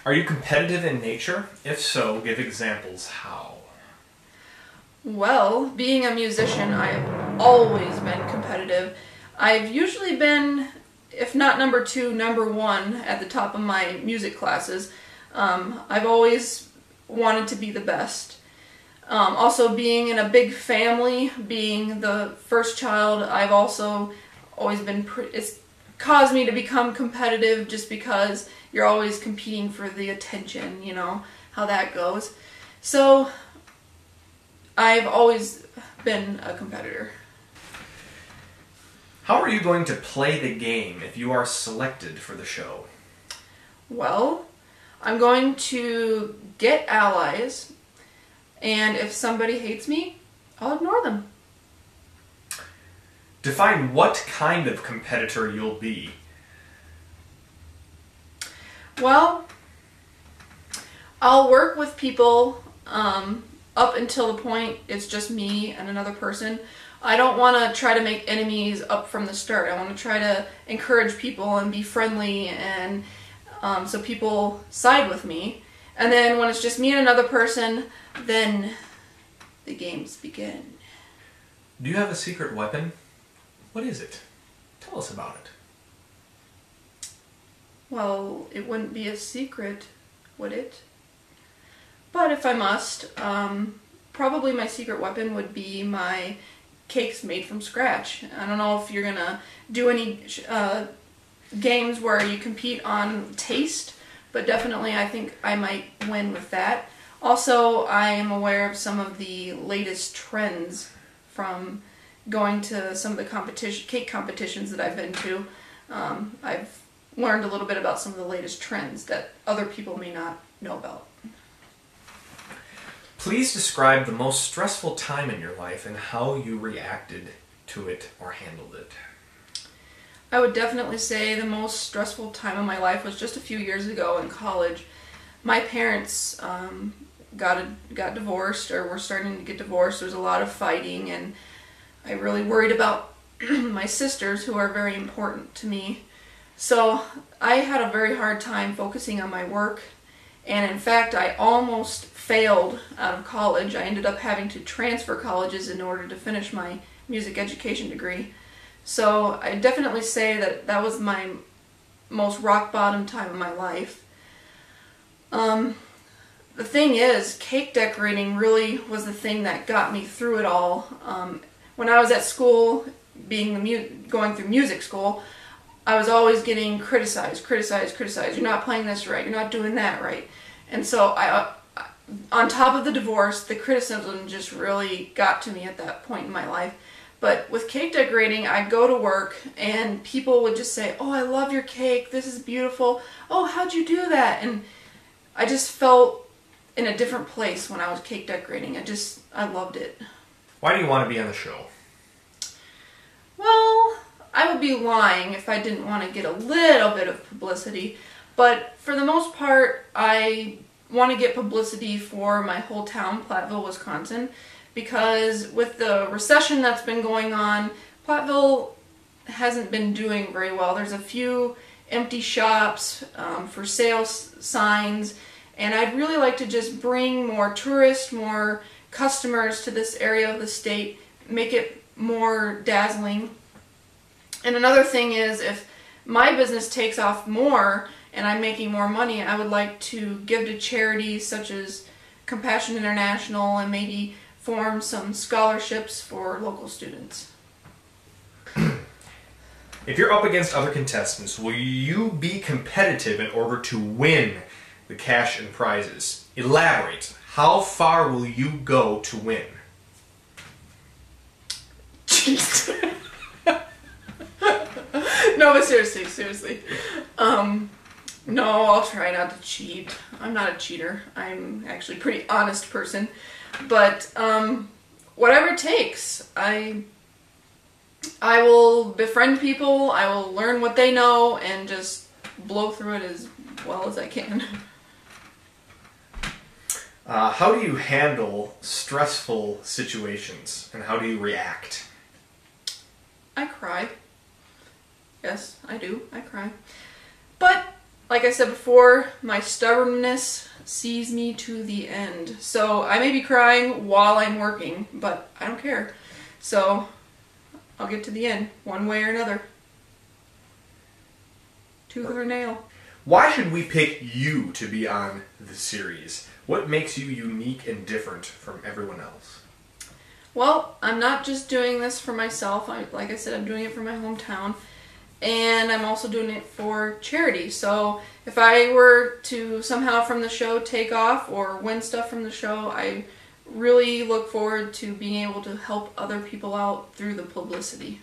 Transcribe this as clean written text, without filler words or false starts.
Are you competitive in nature? If so, give examples how. Well, being a musician, I've always been competitive. I've usually been, if not number 2, number 1 at the top of my music classes. I've always wanted to be the best. Also, being in a big family, being the first child, I've also always been, it's caused me to become competitive just because you're always competing for the attention, you know, how that goes. So, I've always been a competitor. How are you going to play the game if you are selected for the show? Well, I'm going to get allies, and if somebody hates me, I'll ignore them. Define what kind of competitor you'll be. Well, I'll work with people up until the point it's just me and another person. I don't want to try to make enemies up from the start. I want to try to encourage people and be friendly, and so people side with me. And then when it's just me and another person, then the games begin. Do you have a secret weapon? What is it? Tell us about it. Well, it wouldn't be a secret, would it? But if I must, probably my secret weapon would be my cakes made from scratch. I don't know if you're gonna do any games where you compete on taste, but definitely I think I might win with that. Also, I am aware of some of the latest trends from going to some of the cake competitions that I've been to. I've learned a little bit about some of the latest trends that other people may not know about. Please describe the most stressful time in your life and how you reacted to it or handled it. I would definitely say the most stressful time of my life was just a few years ago in college. My parents got divorced, or were starting to get divorced. There was a lot of fighting, and I really worried about my sisters, who are very important to me. So I had a very hard time focusing on my work, and in fact I almost failed out of college. I ended up having to transfer colleges in order to finish my music education degree. So I definitely say that that was my most rock bottom time of my life. The thing is, cake decorating really was the thing that got me through it all. When I was at school, going through music school, I was always getting criticized. You're not playing this right, you're not doing that right. And so on top of the divorce, the criticism just really got to me at that point in my life. But with cake decorating, I'd go to work and people would just say, "Oh, I love your cake, this is beautiful. Oh, how'd you do that?" And I just felt in a different place when I was cake decorating. I loved it. Why do you want to be on the show? Well, I would be lying if I didn't want to get a little bit of publicity, but for the most part, I want to get publicity for my whole town, Platteville, Wisconsin, because with the recession that's been going on, Platteville hasn't been doing very well. There's a few empty shops for sales signs, and I'd really like to just bring more tourists, more customers to this area of the state, make it more dazzling. And another thing is, if my business takes off more and I'm making more money, I would like to give to charities such as Compassion International and maybe form some scholarships for local students. If you're up against other contestants, will you be competitive in order to win the cash and prizes? Elaborate. How far will you go to win? No, but seriously. No, I'll try not to cheat. I'm not a cheater. I'm actually a pretty honest person. But whatever it takes, I will befriend people, I will learn what they know, and just blow through it as well as I can. How do you handle stressful situations, and how do you react? I cry. Yes, I do. I cry. But like I said before, my stubbornness sees me to the end. So I may be crying while I'm working, but I don't care. So I'll get to the end, one way or another. Tooth or nail. Why should we pick you to be on the series? What makes you unique and different from everyone else? Well, I'm not just doing this for myself. Like I said, I'm doing it for my hometown. And I'm also doing it for charity. So if I were to somehow from the show take off or win stuff from the show, I really look forward to being able to help other people out through the publicity.